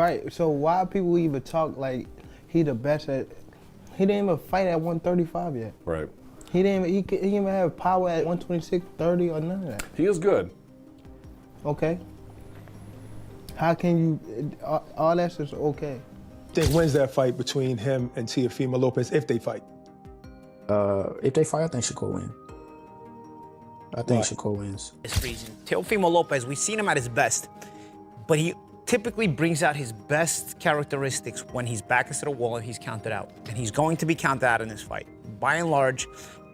Right, so why people even talk like he the best at, he didn't even fight at 135 yet. Right. He didn't even have power at 126, 30 or none of that. He is good. Okay. How can you, all that's just okay. Think when's that fight between him and Teofimo Lopez if they fight? If they fight, I think Shakur win. I think Shakur wins. This reason, Teofimo Lopez, we've seen him at his best, but he typically brings out his best characteristics when he's back against the wall and he's counted out. And he's going to be counted out in this fight. By and large,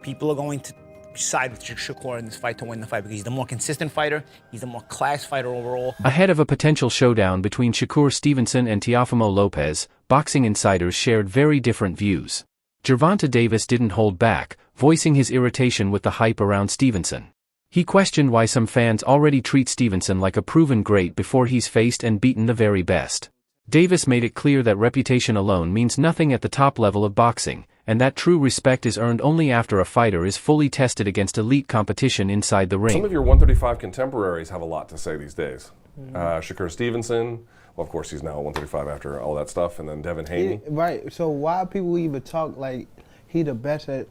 people are going to side with Shakur in this fight to win the fight because he's the more consistent fighter, he's the more class fighter overall. Ahead of a potential showdown between Shakur Stevenson and Teofimo Lopez, boxing insiders shared very different views. Gervonta Davis didn't hold back, voicing his irritation with the hype around Stevenson. He questioned why some fans already treat Stevenson like a proven great before he's faced and beaten the very best. Davis made it clear that reputation alone means nothing at the top level of boxing, and that true respect is earned only after a fighter is fully tested against elite competition inside the ring. Some of your 135 contemporaries have a lot to say these days. Shakur Stevenson, well, of course, he's now 135 after all that stuff, and then Devin Haney. Right, so why people even talk like he the best at,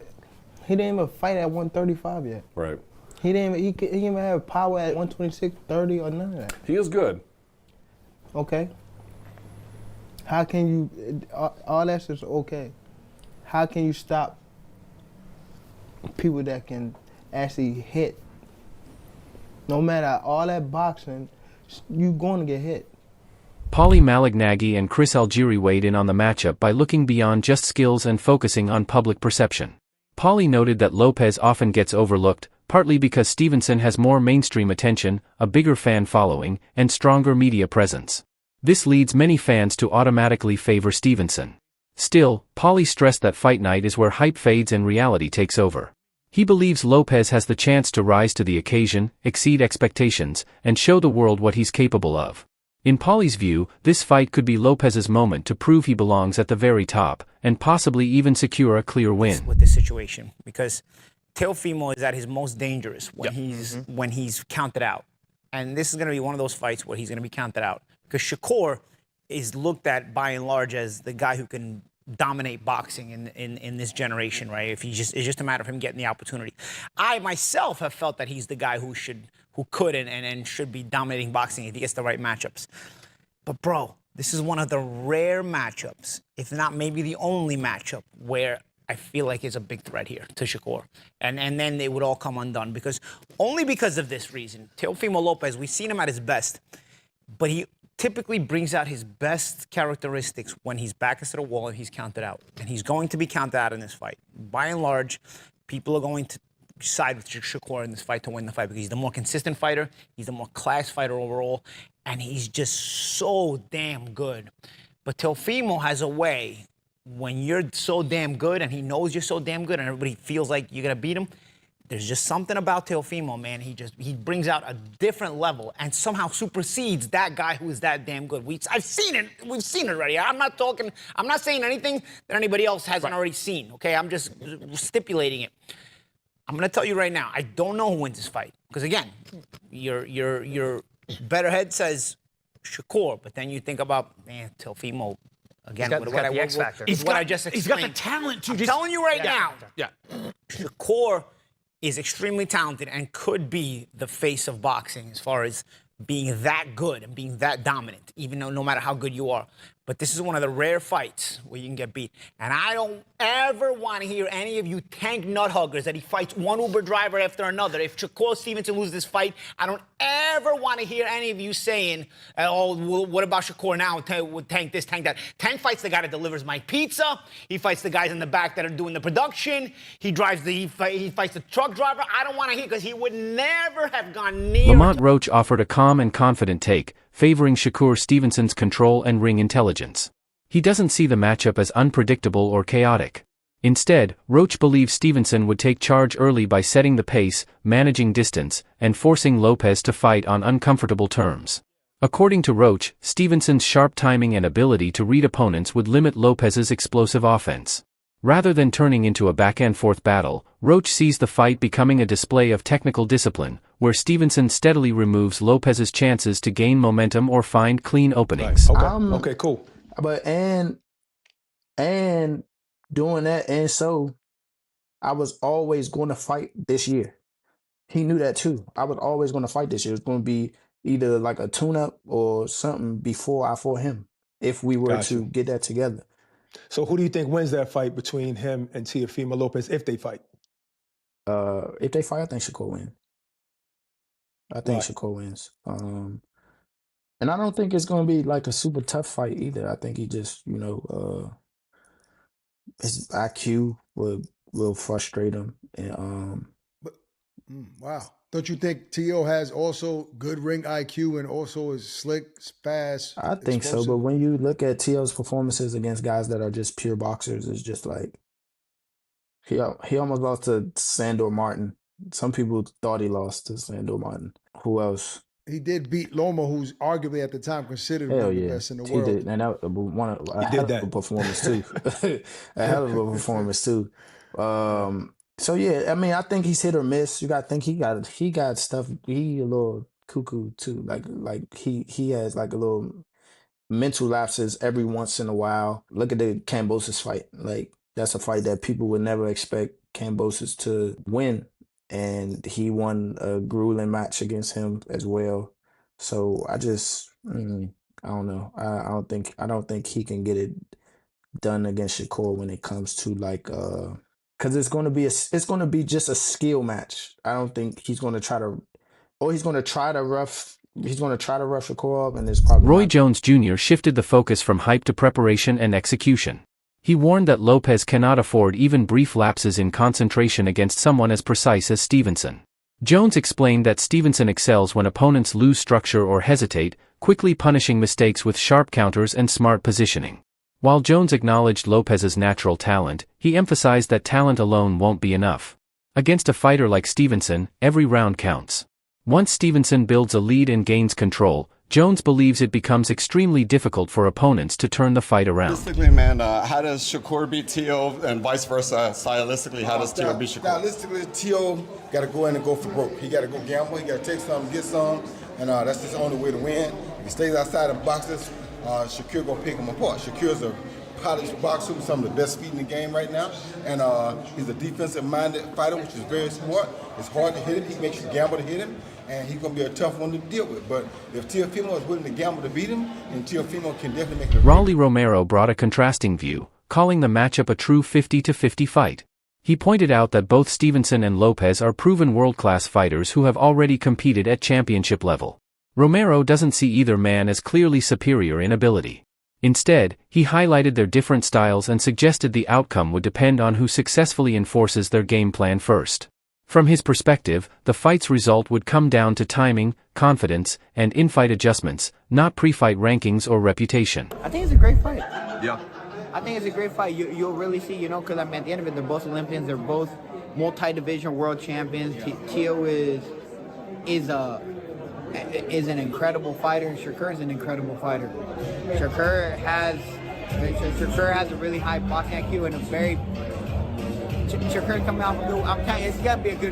he didn't even fight at 135 yet. Right. He didn't even have power at 126, 30 or none of that. He is good. Okay. How can you, all that's just okay. How can you stop people that can actually hit? No matter all that boxing, you're going to get hit. Paulie Malignaggi and Chris Algieri weighed in on the matchup by looking beyond just skills and focusing on public perception. Paulie noted that Lopez often gets overlooked, partly because Stevenson has more mainstream attention, a bigger fan following, and stronger media presence. This leads many fans to automatically favor Stevenson. Still, Paulie stressed that fight night is where hype fades and reality takes over. He believes Lopez has the chance to rise to the occasion, exceed expectations, and show the world what he's capable of. In Paulie's view, this fight could be Lopez's moment to prove he belongs at the very top, and possibly even secure a clear win. With this situation, because Teofimo is at his most dangerous when he's counted out. And this is going to be one of those fights where he's going to be counted out. Because Shakur is looked at by and large as the guy who can dominate boxing in this generation, right? If it's just a matter of him getting the opportunity. I myself have felt that he's the guy who could and should be dominating boxing if he gets the right matchups. But bro, this is one of the rare matchups, if not maybe the only matchup, where I feel like it's a big threat here to Shakur. And then they would all come undone only because of this reason. Teofimo Lopez, we've seen him at his best, but he typically brings out his best characteristics when he's back against the wall and he's counted out. And he's going to be counted out in this fight. By and large, people are going to side with Shakur in this fight to win the fight because he's the more consistent fighter, he's the more class fighter overall, and he's just so damn good. But Teofimo has a way, when you're so damn good and he knows you're so damn good and everybody feels like you're going to beat him, there's just something about Teofimo, man. He brings out a different level and somehow supersedes that guy who is that damn good. I've seen it. We've seen it already. I'm not saying anything that anybody else hasn't already seen, okay? I'm just stipulating it. I'm going to tell you right now, I don't know who wins this fight. Because again, your better head says Shakur, but then you think about, man, Teofimo. Again, he's got the X factor. What I just explained. He's got the talent to I'm telling you right now. Yeah. Shakur is extremely talented and could be the face of boxing as far as being that good and being that dominant, even though no matter how good you are. But this is one of the rare fights where you can get beat. And I don't ever want to hear any of you tank nut huggers that he fights one Uber driver after another. If Shakur Stevenson loses this fight, I don't ever want to hear any of you saying, oh, well, what about Shakur now? Tank this, tank that. Tank fights the guy that delivers my pizza. He fights the guys in the back that are doing the production. He fights the truck driver. I don't want to hear because he would never have gone near. Lamont Roach offered a calm and confident take, favoring Shakur Stevenson's control and ring intelligence. He doesn't see the matchup as unpredictable or chaotic. Instead, Roach believes Stevenson would take charge early by setting the pace, managing distance, and forcing Lopez to fight on uncomfortable terms. According to Roach, Stevenson's sharp timing and ability to read opponents would limit Lopez's explosive offense. Rather than turning into a back-and-forth battle, Roach sees the fight becoming a display of technical discipline, where Stevenson steadily removes Lopez's chances to gain momentum or find clean openings. Okay. Okay, cool. But and doing that, and so I was always going to fight this year. He knew that too. I was always going to fight this year. It was going to be either like a tune-up or something before I fought him, if we were to get that together. So who do you think wins that fight between him and Teofimo Lopez if they fight? If they fight, I think Shakur wins. I think Shakur wins. And I don't think it's going to be like a super tough fight either. I think he just, his IQ will frustrate him. And wow. Don't you think Tio has also good ring IQ and also is slick, fast? I think so, but when you look at Tio's performances against guys that are just pure boxers, it's just like he almost lost to Sandor Martin. Some people thought he lost to Sandor Martin. Who else? He did beat Loma, who's arguably at the time considered one of the best in the world. He did, and that was a hell of a performance too. A hell of a performance too. So yeah, I mean, I think he's hit or miss. You got to think he got stuff. He a little cuckoo too. Like he has like a little mental lapses every once in a while. Look at the Kambosos fight. Like that's a fight that people would never expect Kambosos to win, and he won a grueling match against him as well. So I just I don't know. I don't think he can get it done against Shakur when it comes to like because it's going to be just a skill match. I don't think he's going to try to rough Shakur up, and it's probably Roy Jones Jr. shifted the focus from hype to preparation and execution. He warned that Lopez cannot afford even brief lapses in concentration against someone as precise as Stevenson. Jones explained that Stevenson excels when opponents lose structure or hesitate, quickly punishing mistakes with sharp counters and smart positioning. While Jones acknowledged Lopez's natural talent, he emphasized that talent alone won't be enough. Against a fighter like Stevenson, every round counts. Once Stevenson builds a lead and gains control, Jones believes it becomes extremely difficult for opponents to turn the fight around. Stylistically, man, how does Shakur beat Tio and vice versa? Stylistically, how does Tio beat Shakur? Stylistically, Tio got to go in and go for broke. He got to go gamble. He got to take some, get some, and that's his only way to win. If he stays outside of boxes, Shakur gonna pick him apart. Shakur's a polished boxer with some of the best feet in the game right now, and he's a defensive-minded fighter, which is very smart. It's hard to hit him. He makes you gamble to hit him, and he's gonna be a tough one to deal with. But if Teofimo is willing to gamble to beat him, then Teofimo can definitely make it. Raleigh Romero brought a contrasting view, calling the matchup a true 50-50 fight. He pointed out that both Stevenson and Lopez are proven world-class fighters who have already competed at championship level. Romero doesn't see either man as clearly superior in ability. Instead, he highlighted their different styles and suggested the outcome would depend on who successfully enforces their game plan first. From his perspective, the fight's result would come down to timing, confidence, and in-fight adjustments, not pre-fight rankings or reputation. I think it's a great fight. Yeah. I think it's a great fight. You'll really see, because I mean, at the end of it, they're both Olympians. They're both multi-division world champions. Tio is an incredible fighter, and Shakur is an incredible fighter. Shakur has a really high boxing IQ and Shakur coming out from I'm telling you, it's gonna be a good